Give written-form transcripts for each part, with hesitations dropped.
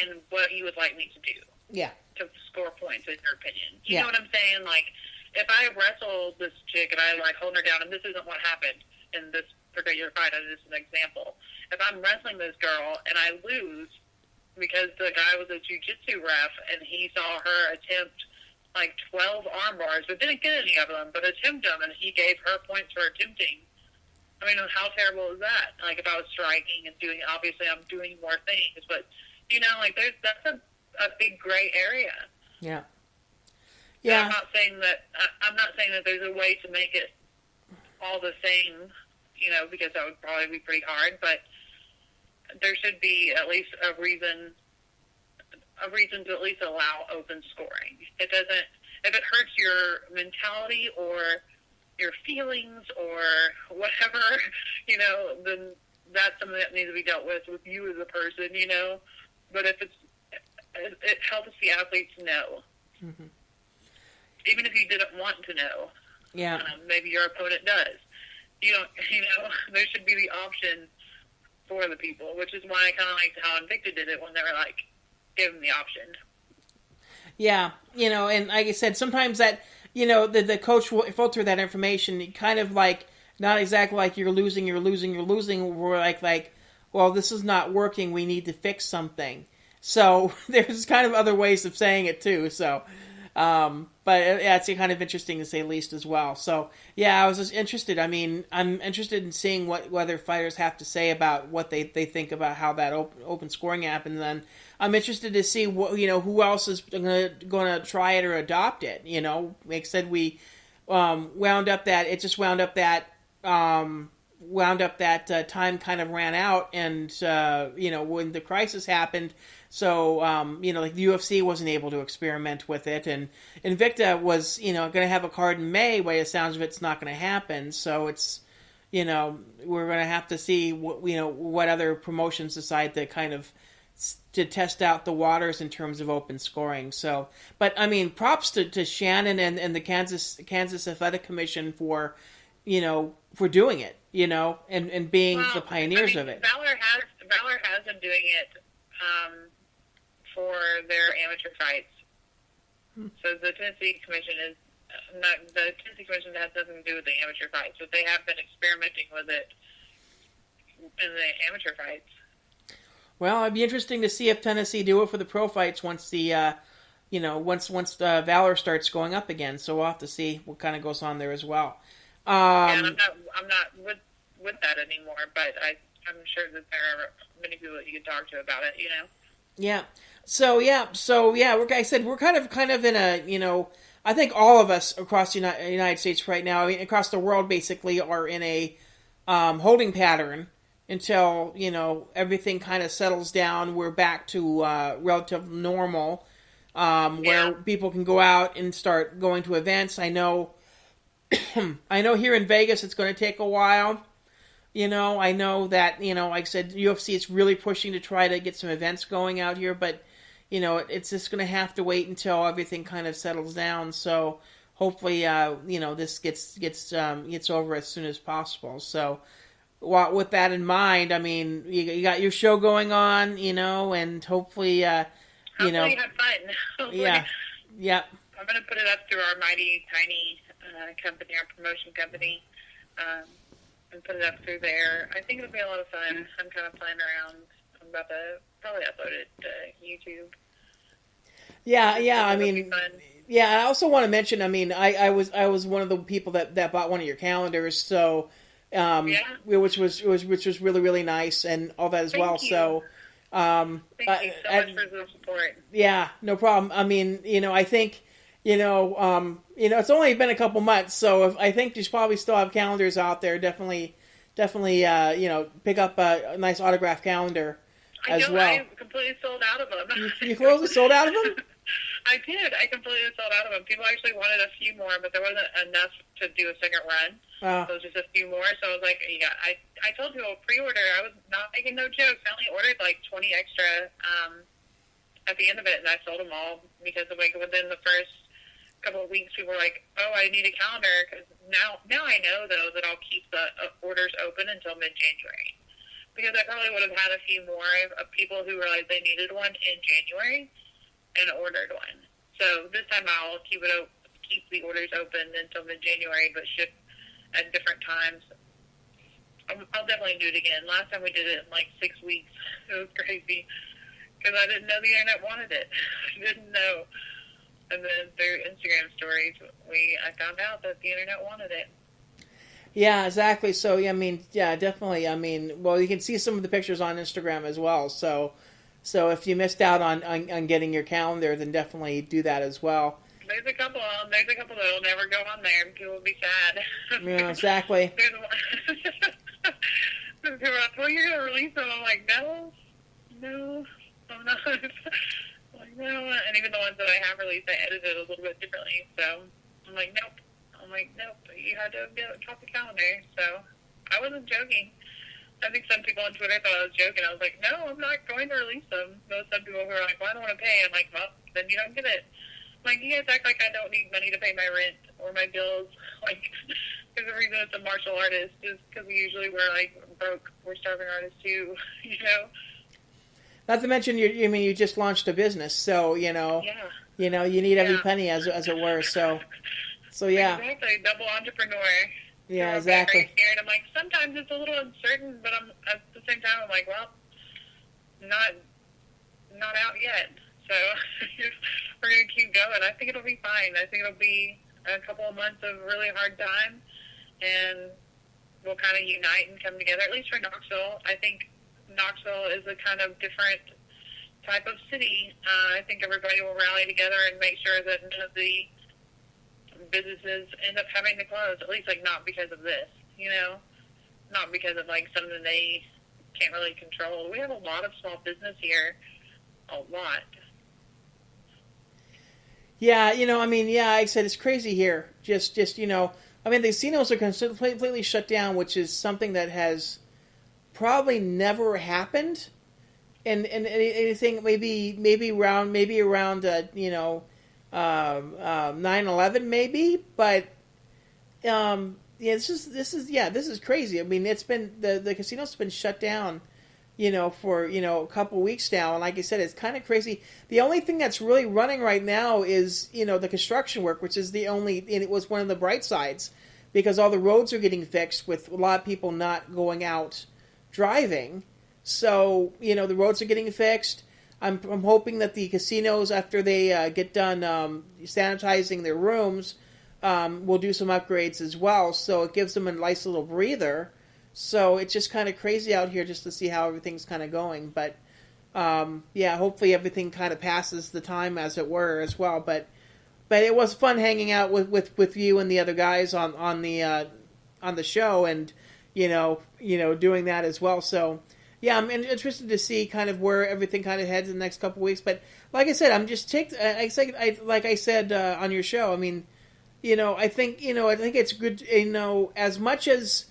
and what you would like me to do. Yeah. To score points, in your opinion. You Yeah. know what I'm saying? Like, if I wrestle this chick and I, like, hold her down, and this isn't what happened in this particular fight, this is an example. If I'm wrestling this girl and I lose because the guy was a jiu-jitsu ref and he saw her attempt, like, 12 arm bars, but didn't get any of them, but attempt them, and he gave her points for attempting. I mean, how terrible is that? Like, if I was striking and doing, obviously I'm doing more things, but, you know, like, that's a big gray area. Yeah. Yeah. I'm not saying that there's a way to make it all the same, you know, because that would probably be pretty hard, but there should be at least a reason to at least allow open scoring. If it hurts your mentality or your feelings or whatever, you know, then that's something that needs to be dealt with you as a person, you know. But if it helps the athletes know. Mm-hmm. Even if you didn't want to know. Yeah. Maybe your opponent does. You know, there should be the option for the people, which is why I kind of liked how Invicta did it when they were like, give them the option. Yeah, you know, and like I said, sometimes that, you know, the coach will filter that information kind of like, not exactly like you're losing, we're like, well, this is not working, we need to fix something. So there's kind of other ways of saying it too, so, but yeah, it's kind of interesting to say the least as well. So yeah, I was just interested. I mean, I'm interested in seeing what other fighters have to say about what they think about how that open scoring happened. And then I'm interested to see what, you know, who else is going to try it or adopt it. You know, like I said, we wound up that time kind of ran out, and you know, when the crisis happened. So, you know, like the UFC wasn't able to experiment with it, and Invicta was, you know, going to have a card in May. By the sounds of it, it's not going to happen. So it's, you know, we're going to have to see what other promotions decide to kind of to test out the waters in terms of open scoring. So, but I mean, props to Shannon and the Kansas Athletic Commission for, you know, for doing it, you know, and being the pioneers of it. Valor has been doing it. For their amateur fights. So the Tennessee Commission has nothing to do with the amateur fights, but they have been experimenting with it in the amateur fights. Well, it'd be interesting to see if Tennessee do it for the pro fights once the, once the Valor starts going up again. So we'll have to see what kind of goes on there as well. And I'm not with that anymore, but I'm sure that there are many people that you can talk to about it, you know. Yeah. So like I said, we're kind of in a, you know, I think all of us across the United States right now, I mean, across the world basically, are in a holding pattern until, you know, everything kind of settles down. We're back to relative normal, where people can go out and start going to events. I know here in Vegas it's going to take a while. You know, I know that, you know, like I said, UFC is really pushing to try to get some events going out here, but, you know, it's just going to have to wait until everything kind of settles down. So hopefully, you know, this gets over as soon as possible. So with that in mind, I mean, you got your show going on, you know, and hopefully, you know. Hopefully you have fun. Yeah. I'm going to put it up through our mighty tiny company, our promotion company. And put it up through there. I think it'll be a lot of fun. I'm kind of playing around. I'm about to probably upload it to YouTube. Yeah. I mean, I also want to mention. I mean, I was one of the people that bought one of your calendars. So, which was really, really nice and all that as Thank well. You. So, thank you so much for the support. Yeah, no problem. I mean, you know, I think. You know, it's only been a couple months, so I think you probably still have calendars out there. Definitely, you know, pick up a nice autographed calendar as well. I completely sold out of them. You completely sold out of them? I did. I completely sold out of them. People actually wanted a few more, but there wasn't enough to do a second run. So it was just a few more. So I was like, I told people pre-order. I was not making no jokes. I only ordered like 20 extra at the end of it, and I sold them all because like within the first couple of weeks, people were like, "Oh, I need a calendar," because now I know though that I'll keep the orders open until mid-January. because I probably would have had a few more of people who realized they needed one in January and ordered one. So this time I'll keep the orders open until mid-January, but ship at different times. I'll definitely do it again. Last time we did it in like 6 weeks. It was crazy because I didn't know the internet wanted it. I didn't know. And then through Instagram stories, I found out that the internet wanted it. Yeah, exactly. So, I mean, yeah, definitely. I mean, well, you can see some of the pictures on Instagram as well. So if you missed out on getting your calendar, then definitely do that as well. There's a couple that'll never go on there. People will be sad. Yeah, exactly. They're like, well, you're going to release them. I'm like, no, I'm not. I'm like, no. And even the ones that I have released, I edited a little bit differently. So I'm like, nope. You had to drop the calendar. So I wasn't joking. I think some people on Twitter thought I was joking. I was like, no, I'm not going to release them. Those some people who are like, well, I don't want to pay. I'm like, well, then you don't get it. I'm like, you guys act like I don't need money to pay my rent or my bills. Like, there's a reason it's a martial artist is because we usually we're starving artists too, you know? Not to mention, you just launched a business, so, you need every penny, as it were, so yeah. Exactly, double entrepreneur. Yeah, exactly. Scared. I'm like, sometimes it's a little uncertain, but I'm at the same time, I'm like, well, not out yet. So we're going to keep going. I think it'll be fine. I think it'll be a couple of months of really hard time, and we'll kind of unite and come together, at least for Knoxville. I think Knoxville is a kind of different type of city. I think everybody will rally together and make sure that none of the businesses end up having to close, at least, like, not because of this, not because of, like, something they can't really control. We have a lot of small business here, a lot. Yeah, like I said, it's crazy here. Just the casinos are completely shut down, which is something that has probably never happened in anything, maybe around 9/11 maybe, but this is crazy. I mean, it's been the casino's been shut down, for a couple weeks now, and like I said, it's kind of crazy. The only thing that's really running right now is the construction work, which is and it was one of the bright sides, because all the roads are getting fixed with a lot of people not going out driving. So the roads are getting fixed. I'm hoping that the casinos, after they get done sanitizing their rooms, will do some upgrades as well. So it gives them a nice little breather. So it's just kind of crazy out here just to see how everything's kind of going. But hopefully everything kind of passes the time, as it were, as well. But it was fun hanging out with you and the other guys on the show, and doing that as well. So. Yeah, I'm interested to see kind of where everything kind of heads in the next couple of weeks. But like I said, I'm just like I said on your show. I mean, I think it's good. As much as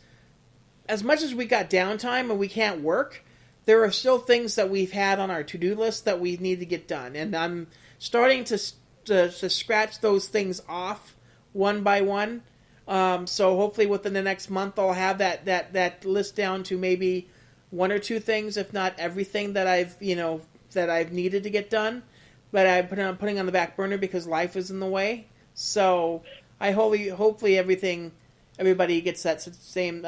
we got downtime and we can't work, there are still things that we've had on our to-do list that we need to get done, and I'm starting to scratch those things off one by one. So hopefully within the next month, I'll have that list down to maybe one or two things, if not everything that I've needed to get done, but I'm putting on the back burner because life is in the way. So I hopefully everybody gets that same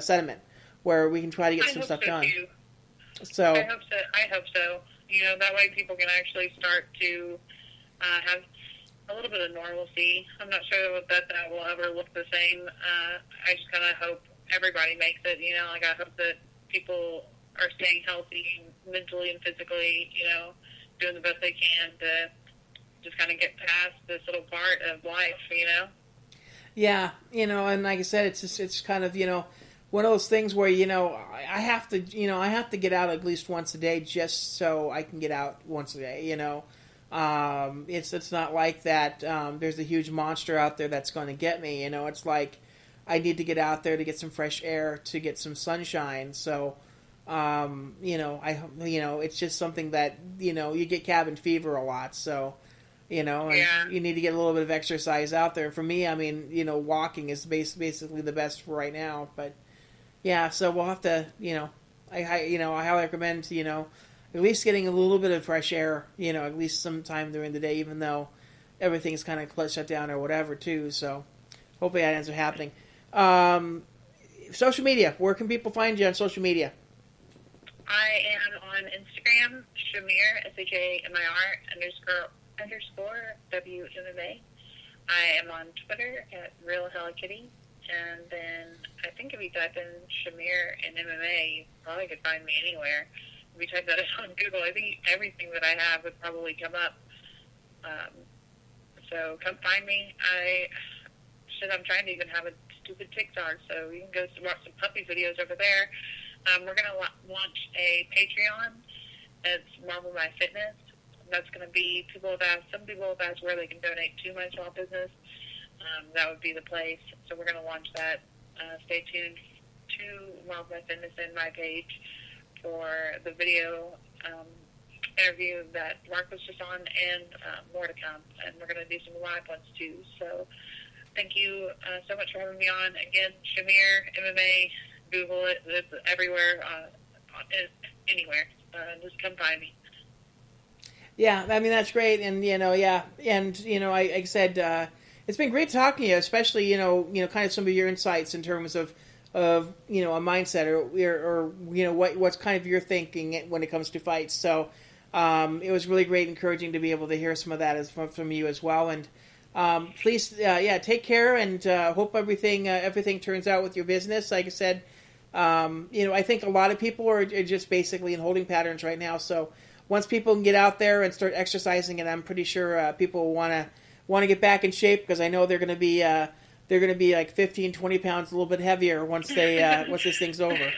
sentiment where we can try to get some stuff done. Too. So I hope so. That way people can actually start to have a little bit of normalcy. I'm not sure that will ever look the same. I just kind of hope everybody makes it. I hope that people are staying healthy mentally and physically, doing the best they can to just kind of get past this little part of life, Yeah, and like I said, it's kind of, one of those things where, I have to get out at least once a day just so I can get out once a day, It's not like that there's a huge monster out there that's going to get me, It's like I need to get out there to get some fresh air, to get some sunshine. So, it's just something that, you get cabin fever a lot. So, and you need to get a little bit of exercise out there. For me, I mean, walking is basically the best for right now. But yeah, so we'll have to, I highly recommend, at least getting a little bit of fresh air, at least sometime during the day, even though everything's kind of shut down or whatever too. So hopefully that ends up happening. Social media. Where can people find you on social media? I am on Instagram, Shamir, SHAMIR __ WMMA. I am on Twitter at Real Hello Kitty. And then I think if you type in Shamir and MMA, you probably could find me anywhere. If you type that in on Google, I think everything that I have would probably come up. So come find me. I'm trying to even have a stupid TikTok, so you can go watch some puppy videos over there. We're going to launch a Patreon. It's Marvel My Fitness. That's going to be, some people have asked where they can donate to my small business. That would be the place. So we're going to launch that. Stay tuned to Marvel My Fitness and my page for the video interview that Mark was just on, and more to come. And we're going to do some live ones too. So thank you so much for having me on. Again, Shamir, MMA, Google it. It's everywhere, anywhere. Just come find me. Yeah, I mean, that's great. And, like I said, it's been great talking to you, especially, kind of some of your insights in terms of a mindset or what's kind of your thinking when it comes to fights. So it was really great, encouraging to be able to hear some of that from you as well. And please, take care, and hope everything turns out with your business. Like I said, I think a lot of people are just basically in holding patterns right now. So once people can get out there and start exercising, and I'm pretty sure people want to get back in shape, because I know they're going to be like 15, 20 pounds, a little bit heavier once once this thing's over.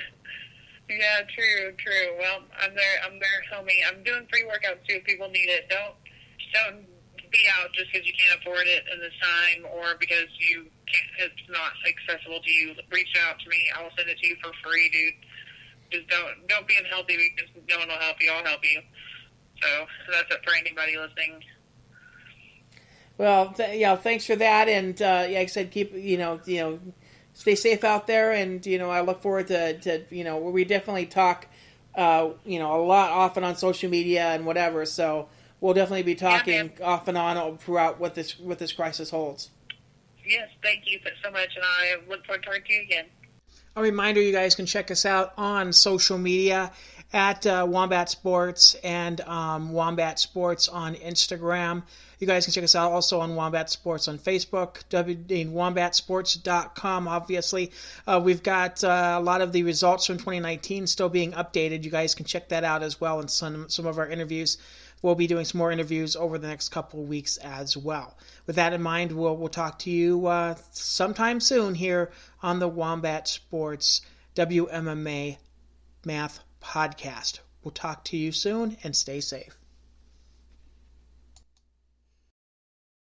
Yeah, true. Well, I'm there, homie. I'm doing free workouts too if people need it. Don't be out just because you can't afford it in this time, or because it's not accessible to you. Reach out to me. I will send it to you for free, dude. Just don't be unhealthy because no one will help you. I'll help you. So that's it for anybody listening. Well, thanks for that, and like I said, keep stay safe out there, and I look forward to we definitely talk a lot often on social media and whatever. So we'll definitely be talking off and on throughout what this crisis holds. Yes, thank you so much, and I look forward to talking to you again. A reminder, you guys can check us out on social media at Wombat Sports and Wombat Sports on Instagram. You guys can check us out also on Wombat Sports on Facebook, wombatsports.com, obviously. We've got a lot of the results from 2019 still being updated. You guys can check that out as well, and some of our interviews. We'll be doing some more interviews over the next couple of weeks as well. With that in mind, we'll talk to you sometime soon here on the Wombat Sports WMMA Math Podcast. We'll talk to you soon, and stay safe.